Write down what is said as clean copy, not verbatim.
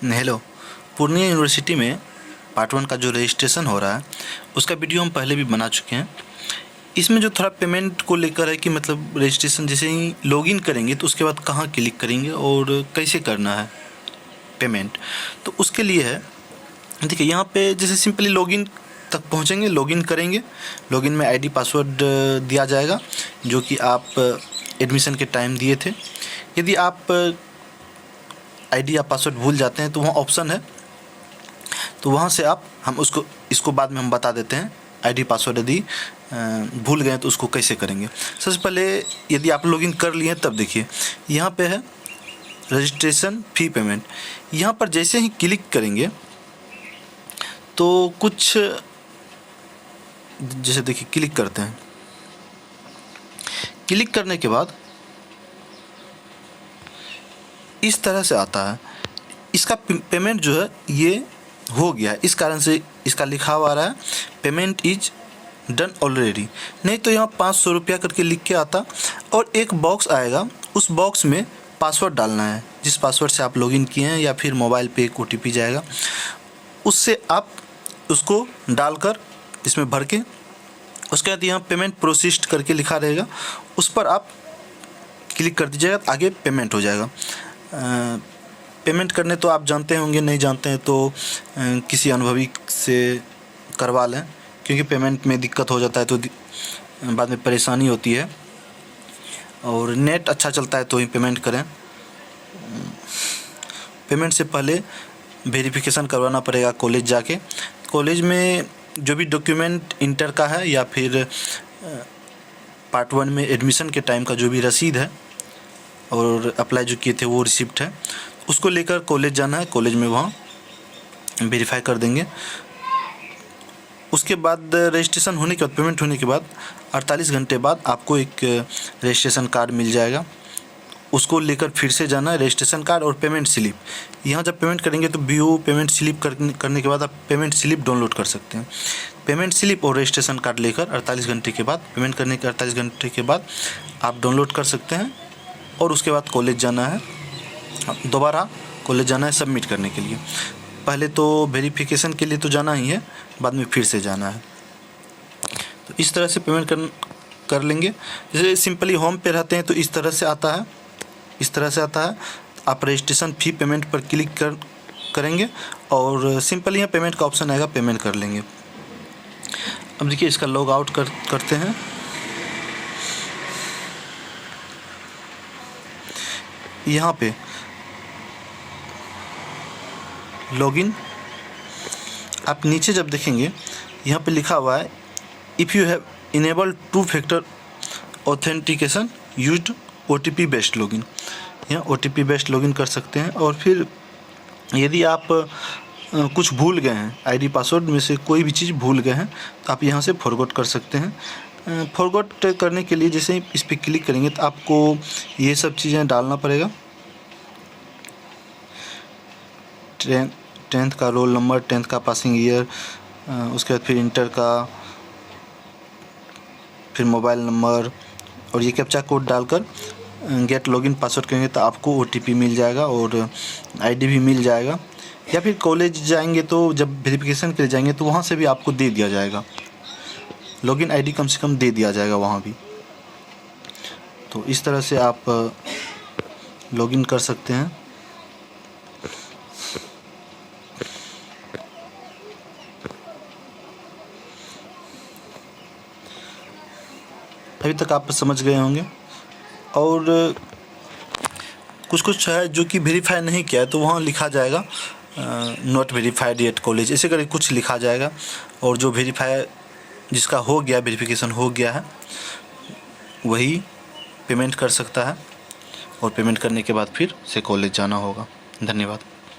Hello. Purnia university में part 1 का जो रजिस्ट्रेशन हो रहा है उसका वीडियो हम पहले भी बना चुके हैं। इसमें जो थोड़ा पेमेंट को लेकर है कि मतलब रजिस्ट्रेशन जैसे ही लॉगिन करेंगे तो उसके बाद कहाँ क्लिक करेंगे और कैसे करना है पेमेंट, तो उसके लिए है देखिए यहाँ पे जैसे सिंपली लॉगिन तक पहुँचेंगे, लॉगिन करेंगे। लॉगिन में आईडी पासवर्ड दिया जाएगा जो कि आप एडमिशन के टाइम दिए थे। यदि आप आईडी या पासवर्ड भूल जाते हैं तो वहाँ ऑप्शन है, तो वहाँ से आप इसको बाद में हम बता देते हैं। आईडी पासवर्ड यदि भूल गए तो उसको कैसे करेंगे। सबसे पहले यदि आप लॉगिन कर लिए तब देखिए यहाँ पे है रजिस्ट्रेशन फ़ी पेमेंट। यहाँ पर जैसे ही क्लिक करेंगे तो कुछ जैसे देखिए क्लिक करते हैं। क्लिक करने के बाद इस तरह से आता है। इसका पेमेंट जो है ये हो गया, इस कारण से इसका लिखा हुआ आ रहा है पेमेंट इज डन ऑलरेडी। नहीं तो यहाँ 500 रुपया करके लिख के आता और एक बॉक्स आएगा, उस बॉक्स में पासवर्ड डालना है जिस पासवर्ड से आप लॉगिन किए हैं, या फिर मोबाइल पे एक OTP जाएगा, उससे आप उसको डालकर इसमें भर के उसके बाद यहाँ पेमेंट प्रोसेस्ड करके लिखा रहेगा, उस पर आप क्लिक कर दीजिएगा, आगे पेमेंट हो जाएगा। पेमेंट करने तो आप जानते होंगे, नहीं जानते हैं तो किसी अनुभवी से करवा लें, क्योंकि पेमेंट में दिक्कत हो जाता है तो बाद में परेशानी होती है। और नेट अच्छा चलता है तो ही पेमेंट करें। पेमेंट से पहले वेरिफिकेशन करवाना पड़ेगा कॉलेज जाके। कॉलेज में जो भी डॉक्यूमेंट इंटर का है या फिर पार्ट 1 में एडमिशन के टाइम का जो भी रसीद है और अप्लाई जो किए थे वो रिसिप्ट है, उसको लेकर कॉलेज जाना है। कॉलेज में वहाँ वेरीफाई कर देंगे। उसके बाद रजिस्ट्रेशन होने के बाद, पेमेंट होने के बाद 48 घंटे बाद आपको एक रजिस्ट्रेशन कार्ड मिल जाएगा। उसको लेकर फिर से जाना है, रजिस्ट्रेशन कार्ड और पेमेंट स्लिप। यहाँ जब पेमेंट करेंगे तो BO पेमेंट स्लिप करने के बाद आप पेमेंट स्लिप डाउनलोड कर सकते हैं। पेमेंट स्लिप और रजिस्ट्रेशन कार्ड लेकर 48 घंटे के बाद, पेमेंट करने के 48 घंटे के बाद आप डाउनलोड कर सकते हैं। और उसके बाद कॉलेज जाना है, दोबारा कॉलेज जाना है सबमिट करने के लिए। पहले तो वेरिफिकेशन के लिए तो जाना ही है, बाद में फिर से जाना है। तो इस तरह से पेमेंट कर लेंगे। जैसे सिंपली होम पे रहते हैं तो इस तरह से आता है, इस तरह से आता है। आप रजिस्ट्रेशन फ़ी पेमेंट पर क्लिक करेंगे और सिंपली यहाँ पेमेंट का ऑप्शन आएगा, पेमेंट कर लेंगे। अब देखिए इसका लॉग आउट करते हैं। यहाँ पे लॉगिन, आप नीचे जब देखेंगे यहाँ पे लिखा हुआ है if you have enabled 2 factor authentication used OTP based login. यहाँ OTP बेस्ड लॉगिन कर सकते हैं। और फिर यदि आप कुछ भूल गए हैं, आईडी पासवर्ड में से कोई भी चीज़ भूल गए हैं, तो आप यहाँ से फॉरगॉट कर सकते हैं। फॉरगॉट करने के लिए जैसे ही इस पर क्लिक करेंगे तो आपको ये सब चीज़ें डालना पड़ेगा। 10th का रोल नंबर, 10th का पासिंग ईयर, उसके बाद फिर इंटर का, फिर मोबाइल नंबर, और ये कैप्चा कोड डालकर गेट लॉगिन पासवर्ड करेंगे तो आपको OTP मिल जाएगा और आईडी भी मिल जाएगा। या फिर कॉलेज जाएंगे तो जब वेरिफिकेशन के लिए जाएंगे तो वहाँ से भी आपको दे दिया जाएगा, लॉगिन आईडी कम से कम दे दिया जाएगा वहाँ भी। तो इस तरह से आप लॉगिन कर सकते हैं। अभी तक आप समझ गए होंगे। और कुछ है जो कि वेरीफाई नहीं किया है तो वहाँ लिखा जाएगा नॉट वेरीफाइड येट कॉलेज, ऐसे करके कुछ लिखा जाएगा। और जो वेरीफाई जिसका हो गया, वेरिफिकेशन हो गया है, वही पेमेंट कर सकता है। और पेमेंट करने के बाद फिर से कॉलेज जाना होगा। धन्यवाद।